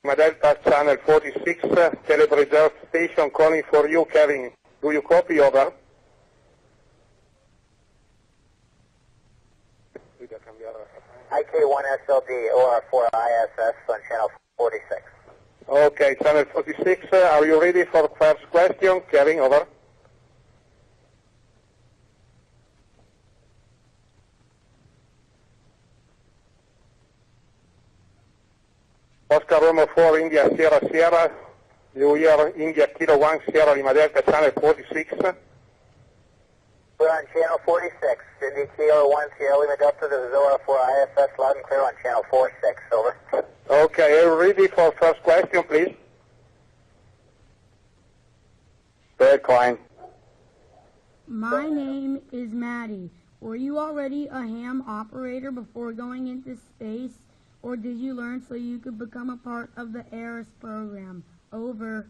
Lima Delta Channel 46, Telebridge station calling for you, Kevin. Do you copy? Over. IK1SLD or for ISS on channel 46. Okay, Channel 46, are you ready for the first question? Kevin, over. Oscar Romeo 4, India Sierra Sierra, you hear India Kilo 1 Sierra Lima Delta Channel 46. We're on channel 46, India Kilo 1 Sierra Lima Delta, this is OR for ISS, loud and clear on channel 46, over. Okay, are you ready for first question, please? Go ahead, Kline. My name is Maddie. Were you already a ham operator before going into space, or did you learn so you could become a part of the ARISS program? Over.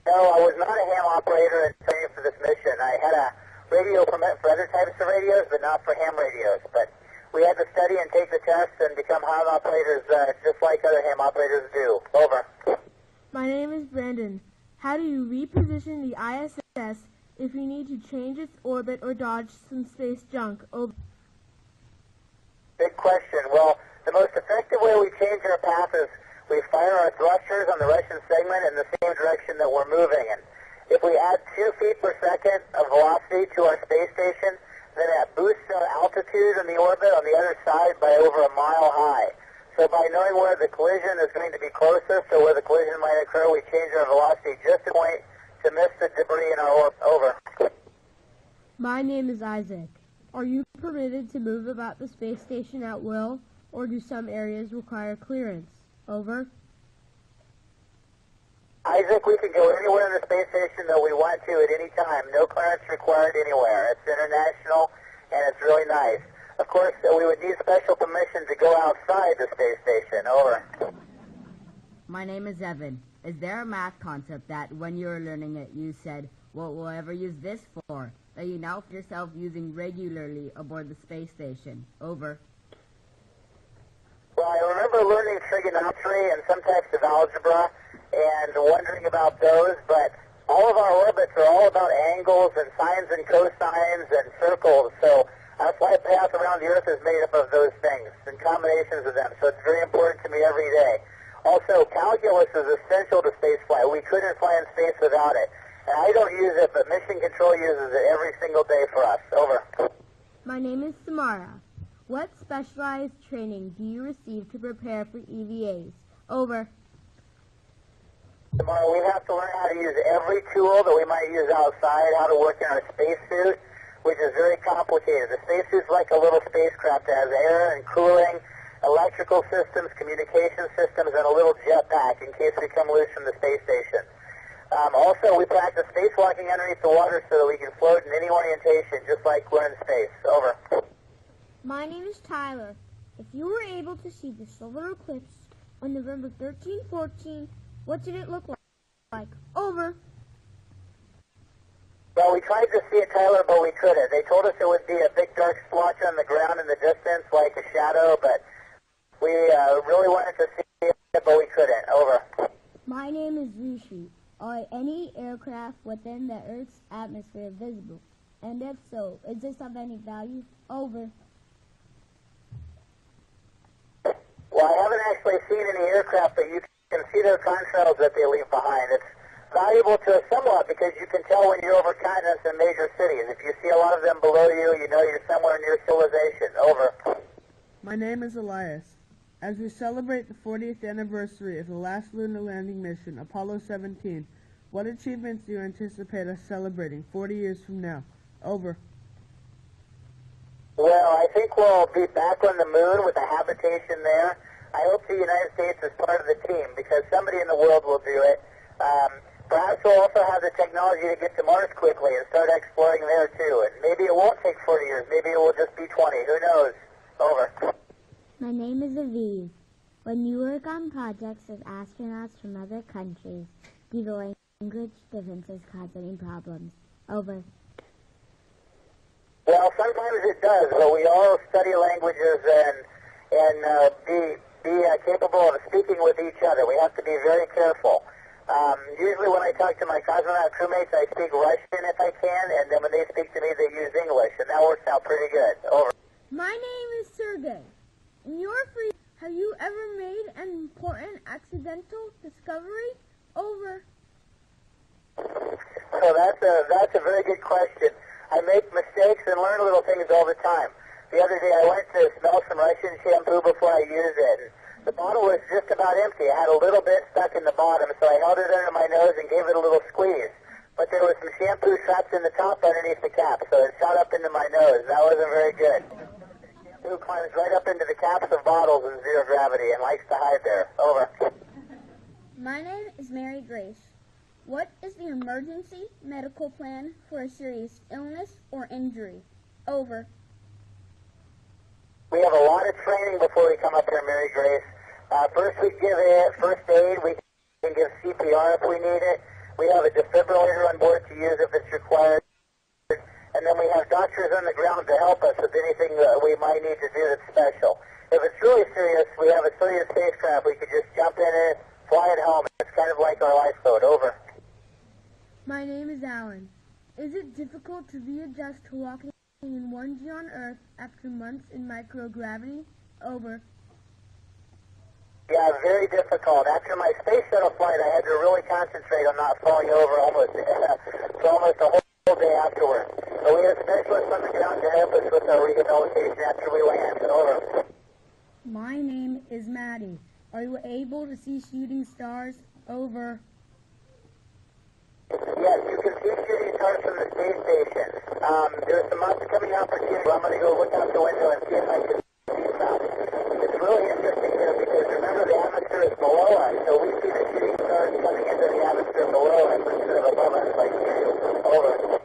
No, I was not a ham operator in training for this mission. I had a radio permit for other types of radios, but not for ham radios. But we had to study and take the test and become ham operators just like other ham operators do. Over. My name is Brandon. How do you reposition the ISS if you need to change its orbit or dodge some space junk? Over. Big question. Well, the most effective way we change our path is we fire our thrusters on the Russian segment in the same direction that we're moving. And if we add 2 feet per second of velocity to our space station, then that boosts our altitude in the orbit on the other side by over a mile high. So by knowing where the collision is going to be closest or where the collision might occur, we change our velocity just a point to miss the debris in our orbit. Over. My name is Isaac. Are you permitted to move about the space station at will, or do some areas require clearance? Over. Isaac, we can go anywhere in the space station that we want to at any time. No clearance required anywhere. It's international, and it's really nice. Of course, we would need special permission to go outside the space station. Over. My name is Evan. Is there a math concept that, when you were learning it, you said, what will I ever use this for, that you now find yourself using regularly aboard the space station? Over. Well, I remember learning trigonometry and some types of algebra and wondering about those, but all of our orbits are all about angles and sines and cosines and circles, so our flight path around the Earth is made up of those things and combinations of them, so it's very important to me every day. Also, calculus is essential to spaceflight. We couldn't fly in space without it. And I don't use it, but Mission Control uses it every single day for us. Over. My name is Samara. What specialized training do you receive to prepare for EVAs? Over. Samara, we have to learn how to use every tool that we might use outside, how to work in our spacesuit, which is very complicated. The spacesuit's like a little spacecraft. It has air and cooling, electrical systems, communication systems, and a little jetpack in case we come loose from the space station. Also, we practice spacewalking underneath the water so that we can float in any orientation, just like we're in space. Over. My name is Tyler. If you were able to see the solar eclipse on November 13-14, what did it look like? Over. Well, we tried to see it, Tyler, but we couldn't. They told us it would be a big dark splotch on the ground in the distance, like a shadow, but we really wanted to see it, but we couldn't. Over. My name is Rishi. Are any aircraft within the Earth's atmosphere visible? And if so, is this of any value? Over. Well, I haven't actually seen any aircraft, but you can see their contrails that they leave behind. It's valuable to us somewhat because you can tell when you're over continents and major cities. If you see a lot of them below you, you know you're somewhere near civilization. Over. My name is Elias. As we celebrate the 40th anniversary of the last lunar landing mission, Apollo 17, what achievements do you anticipate us celebrating 40 years from now? Over. Well, I think we'll be back on the moon with a habitation there. I hope the United States is part of the team because somebody in the world will do it. Perhaps we'll also have the technology to get to Mars quickly and start exploring there too. And maybe it won't take 40 years. Maybe it will just be 20. Who knows? Over. My name is Aviv. When you work on projects with astronauts from other countries, do the language differences cause any problems? Over. Well, sometimes it does, but we all study languages and be be capable of speaking with each other. We have to be very careful. Usually when I talk to my cosmonaut crewmates, I speak Russian if I can, and then when they speak to me, they use English, and that works out pretty good. Over. My name is Sergey. In your free, have you ever made an important accidental discovery? Over. So that's a very good question. I make mistakes and learn little things all the time. The other day I went to smell some Russian shampoo before I used it. And the bottle was just about empty. I had a little bit stuck in the bottom, so I held it under my nose and gave it a little squeeze. But there was some shampoo trapped in the top underneath the cap, so it shot up into my nose. That wasn't very good. Shampoo climbs right up into the caps of bottles in zero gravity and likes to hide there. Over. My name is Mary Grace. What is the emergency medical plan for a serious illness or injury? Over. We have a lot of training before we come up here, Mary Grace. First we give first aid. We can give CPR if we need it. We have a defibrillator on board to use if it's required. And then we have doctors on the ground to help us with anything that we might need to do that's special. If it's really serious, we have a serious spacecraft. We could just jump in it, fly it home. It's kind of like our lifeboat. Over. My name is Alan. Is it difficult to readjust to walking in 1G on Earth after months in microgravity? Over. Yeah, very difficult. After my space shuttle flight, I had to really concentrate on not falling over for almost a whole day afterwards. So we had specialists on the ground to help us with our rehabilitation after we landed. Over. My name is Maddie. Are you able to see shooting stars? Over. Yes, you can see shooting stars from the space station. There's some upcoming opportunities. I'm going to go look out the window and see if I can see some. It's really interesting here because remember the atmosphere is below us, so we see the shooting stars coming into the atmosphere below us instead of above us like you. Over.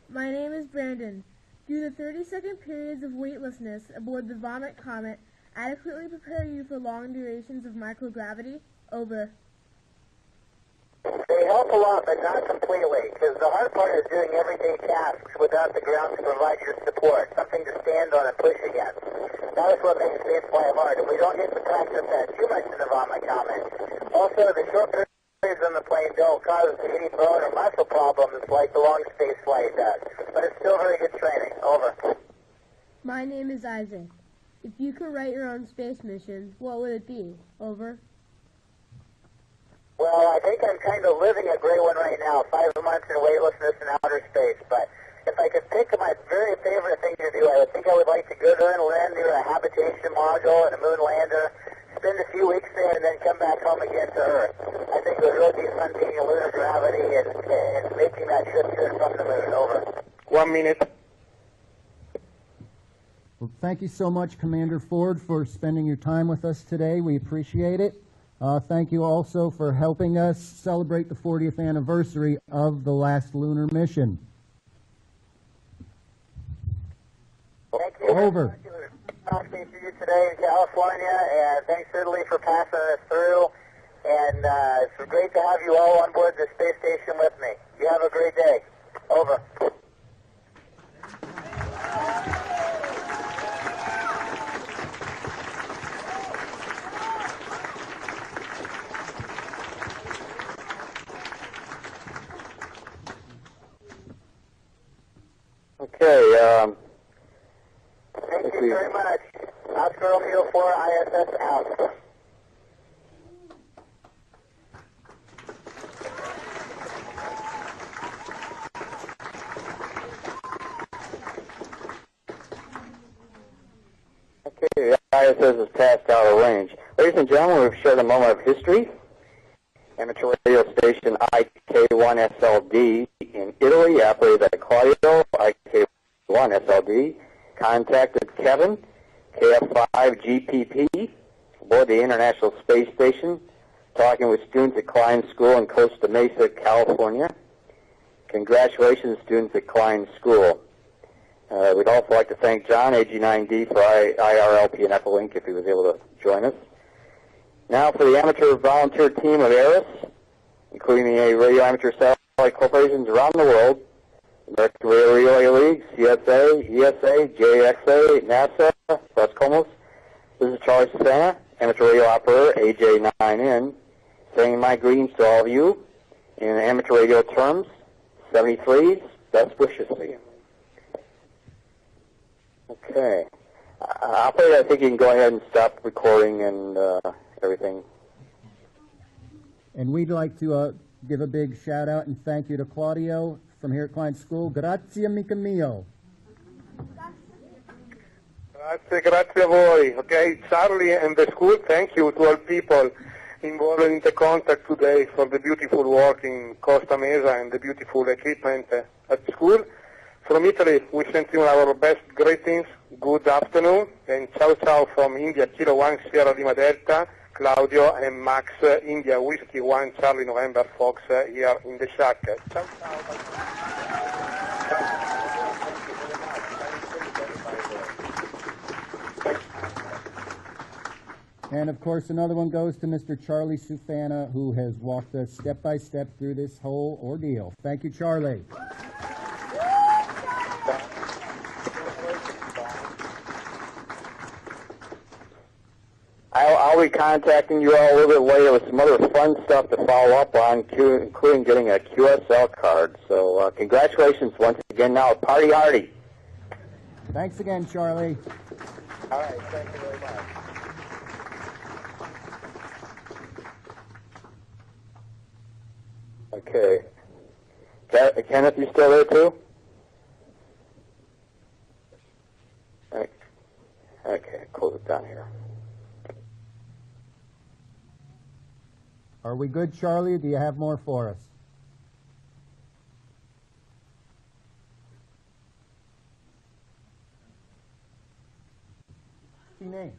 My name is Brandon. Do the 30-second periods of weightlessness aboard the Vomit Comet adequately prepare you for long durations of microgravity? Over. They help a lot, but not completely, because the hard part is doing everyday tasks without the ground to provide your support, something to stand on and push against. That is what makes spaceflight hard, and we don't get to practice that too much in the Vomit Comet. Also, the short periods on the plane don't cause any bone or muscle problems like the long spaceflight does, but it's still very good training. Over. My name is Isaac. If you could write your own space mission, what would it be? Over. Well, I think I'm kind of living a great one right now, 5 months in weightlessness in outer space. But if I could pick my very favorite thing to do, I think I would like to go there and land near a habitation module and a moon lander, spend a few weeks there, and then come back home again to Earth. I think it would really be fun being in lunar gravity and making that trip to and from the moon. Over. 1 minute. Well, thank you so much, Commander Ford, for spending your time with us today. We appreciate it. Thank you also for helping us celebrate the 40th anniversary of the last lunar mission. Thank you. Over. Talking to you today in California, and thanks Italy for passing us through. And it's great to have you all on board the space station with me. You have a great day. Over. Okay, Thank you very much. Oscar Romeo 4 ISS out. okay, the ISS has passed out of range. Ladies and gentlemen, we've shared a moment of history. Amateur radio station IK1SLD in Italy, operated by Claudio, IK1SLD, contacted Kevin, KF5GPP, aboard the International Space Station, talking with students at Kline School in Costa Mesa, California. Congratulations, students at Kline School. We'd also like to thank John, AG9D, for IRLP and Echolink, if he was able to join us. Now for the amateur volunteer team of ARISS, including the radio amateur satellite corporations around the world, American Radio Relay League, CSA, ESA, JXA, NASA, Las Comos. This is Charlie Savannah, amateur radio operator, AJ9N, saying my greetings to all of you in amateur radio terms. 73's best wishes to you. Okay. Operator, I think you can go ahead and stop recording and everything. And we'd like to give a big shout out and thank you to Claudio from here at Kline School. Grazie, amico mio. Grazie a voi. Okay, Charlie and the school, thank you to all people involved in the contact today for the beautiful work in Costa Mesa and the beautiful equipment at school. From Italy, we send you our best greetings. Good afternoon, and ciao ciao from India, Kilo 1 Sierra Lima Delta, Claudio and Max, India Whiskey 1 Charlie November Fox here in the shack. Ciao ciao. And of course, another one goes to Mr. Charlie Sufana, who has walked us step by step through this whole ordeal. Thank you, Charlie. I'll be contacting you all a little bit later with some other fun stuff to follow up on, including getting a QSL card. So congratulations once again. Now, party hardy. Thanks again, Charlie. All right, thank you very much. Okay. Kenneth, you still there too? Okay, close it down here. Are we good, Charlie? Do you have more for us? What's your name?